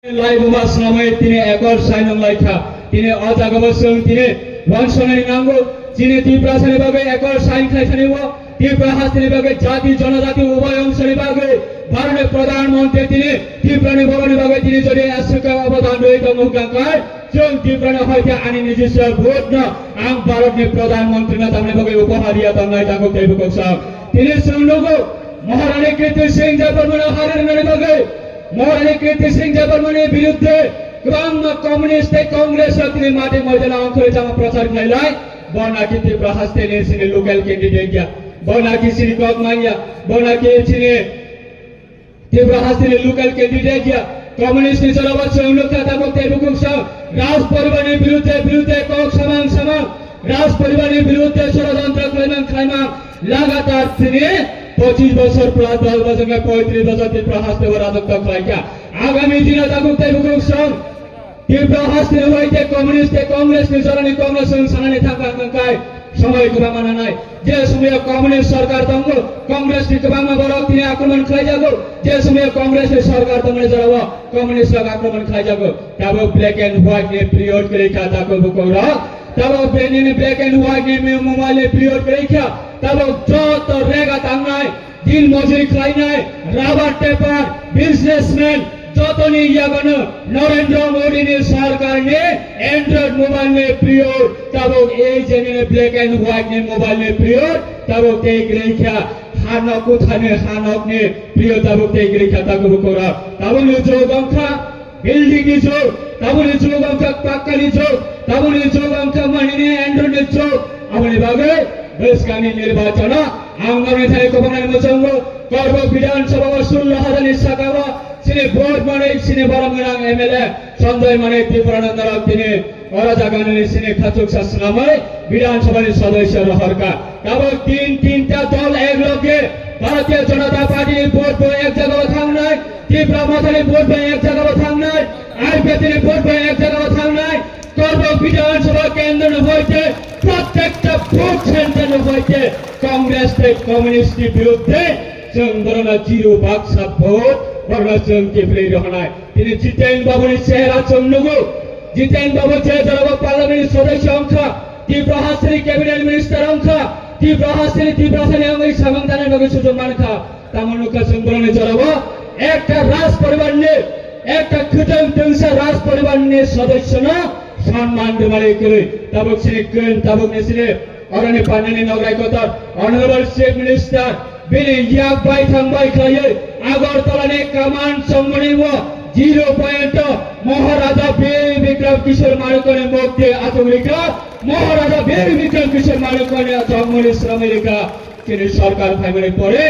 Laibuma Slamai Tine Ekor Sainam Laika, Tine Otagabasung Tine, Wansonari Nango, Tine Tipra Sanibaga, Ekor Sain Kaisaniwa, Tipra Hasanibaga, Jati Jonadati, Ubayam Sanibaga, Barne Pradhan Monte Tine, Tipra Nibaganibaga, Tine Jodi Asuka Abadando, Mukankai, Jung Tipra Hoita and Nijisa Botna, Am Barat Pradhan Montrina Tanabaga, Upaharia, Tanai Tango Tebukosa, Tine Sundogo, Maharani Kete Singh Japarmana Haran Nanibaga. Maharani Kirti Singh Jabarmani বিরুদ্ধে communist Congress তিনি মাঠে ময়দানে অংশ নিয়ে জামা প্রচার খাইলাই বনাকি তীব্র হাসতে নিয়েছেন লোকাল ক্যান্ডিডেট গিয়া বনাকি শ্রী কগমাইয়া বনাকি ছিনে তীব্র হাসতে লোকাল ক্যান্ডিডেট গিয়া কমিউনিস্ট চলাবার সংলগ্ন থাকতে তেবুকুক সব রাজ পরিবারের বিরুদ্ধে কক সমান রাজ পরিবারের বিরুদ্ধে ষড়যন্ত্র খাইমা লাগাতার তিনি 25 বছর প্রায় 10 বছর 35 বছর তীব্র হাসতে রাজত্ব খাইকা আগামী দিনে থাকতে তেবুকুক সব তীব্র হাসতে হইতে কমিউনিস্ট কংগ্রেস নিচরানি কংগ্রেস সানানি থাকা কাই সময় কমানা নাই যে সময় কমিউনিস্ট সরকার তঙ্গ কংগ্রেস কমামা বড় তিনি আক্রমণ খাই যাগো যে সময় কংগ্রেস সরকার তঙ্গে জড়াব কমিউনিস্ট আক্রমণ খাই যাগো তবে ব্ল্যাক এন্ড হোয়াইট নে পিরিয়ড করে খাতা করব কোরা তবে বেনিনে ব্ল্যাক এন্ড হোয়াইট নে মোবাইলে পিরিয়ড করে খা তবে যত রেগা তাঙ্গাই দিন মজুরি খাই নাই রাবার টেপার বিজনেসম্যান যতনি ইয়াগন নরেন্দ্র মোদী নে সরকার নে অ্যান্ড্রয়েড মোবাইল নে পিরিয়ড তবে এই জেনে ব্ল্যাক এন্ড হোয়াইট নে মোবাইল নে পিরিয়ড তবে তেক রেখা হানক উঠানে হানক নে প্রিয় তবে তেক রেখা তবে কোরা তবে যোগংখা বিল্ডিং নি যোগ তবে যোগংখা পাক্কা নি যোগ তবে যোগংখা মানিনে অ্যান্ড্রয়েড নি যোগ আমনি ভাবে বেসকানি নির্বাচন আঙ্গনে থাই কবনার মচঙ্গ করব বিধানসভা 16,000 ইসাকাবা সিনে ভোট মানে সিনে বরমগাং এমএলএ সঞ্জয় মানে ত্রিপুরানন্দর তিনি অরাজাগানি সিনে খাচুক শাসনামে বিধানসভার সদস্য রহরকা তব তিনটা দল এক লগে ভারতীয় জনতা পার্টি ভোট এক জায়গায় থাকনাই ত্রিপুরা মথালি ভোট এক জায়গায় থাকনাই আইপিএ ভোট এক জায়গায় থাকনাই করব বিধানসভা কেন্দ্র হইতে প্রত্যেকটা ভোট সেন্টার হইতে কংগ্রেস কমিউনিস্টের বিরুদ্ধে জনগণনা জিরো বাক্সা ভোট বর্ণাচল কেফলে রহনায় তিনি জিতেন বাবুর চেহারা চন্নগো জিতেন বাবু চেহারা পার্লামেন্ট সদস্য অংশা তীব্র হাসিনী ক্যাবিনেট মিনিস্টার অংশা তীব্র হাসিনী আমি সংবিধানের নগে সুযোগ মানখা তামনুকা সংগঠনে জড়াবো একটা রাজ পরিবার নিয়ে একটা খুদম তিনশা রাজ পরিবার নিয়ে সদস্য না সম্মান দেওয়ালে করে তাবক শ্রী কেন তাবক নেসিনে অরণ্য পানানি নগরাই কথার অনারেবল চিফ মিনিস্টার বিনি ইয়াক বাই থাংবাই খাইয়ে আগরতলা নে কমান্ড সম্মানিব 0 পয়েন্ট মহারাজা বীর বিক্রম কিশোর মালকনে মুক্তি আতঙ্কিকা মহারাজা বীর বিক্রম কিশোর মালকনে জঙ্গলি শ্রমিকা তিনি সরকার ফাইমারে পরে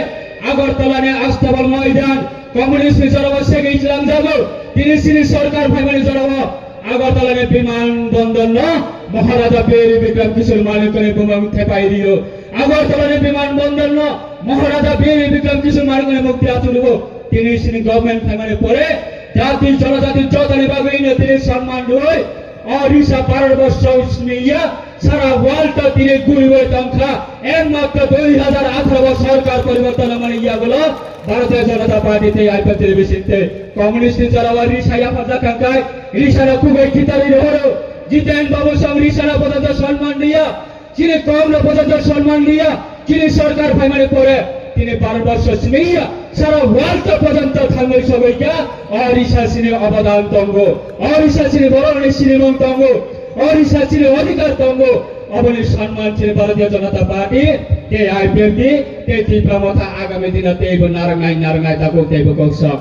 আগরতলা নে আস্তাবল ময়দান কমিউনিস্ট জড়াব শেখ ইসলাম যাবো তিনি সরকার ফাইমারে জড়াব আগরতলা নে বিমানবন্দর না মহারাজা বীর বিক্রম কিশোর মালকনে বোমা থেপাই দিও আগরতলা নে বিমানবন্দর না মহারাজা বীর বিক্রম কিশোর মালকনে মুক্তি আতুলব তিনি গভর্নমেন্ট ফাইমারে পরে জাতি জনজাতি চৌধুরী বাবুইনে তিনি সম্মান রই ওড়িশা ভারতবর্ষ ইয়া সারা ওয়ার্ল্ড তিনি গুরুবের সংখ্যা একমাত্র 2018 সরকার পরিবর্তন মানে ইয়াগুলো ভারতীয় জনতা পার্টিতে আইপিএ টেলিভিশনতে কমিউনিস্ট চালাওয়া রিসাইয়া ফাজা কাঙ্কায় রিসারা খুবই খিতারি রহরো জিতেন বাবু সব রিসারা পর্যন্ত সম্মান দিয়া যিনি কম পর্যন্ত সম্মান দিয়া যিনি সরকার ফাইমারে পড়ে তিনি 12 বর্ষ সিনিয়া সারা ওয়ার্ল্ড পর্যন্ত থাঙ্গল সবাইকা ওড়িশা সিনে অবদান তঙ্গ ওড়িশা সিনে বরণী সিনেমন তঙ্গ ওড়িশা সিনে অধিকার তঙ্গ অবনি সম্মান ছিল ভারতীয় জনতা পার্টি কে আইপিএল তে ত্রিপুরা মথা আগামী দিনতে নারাঙ্গাই থাকুক দেব কৌশল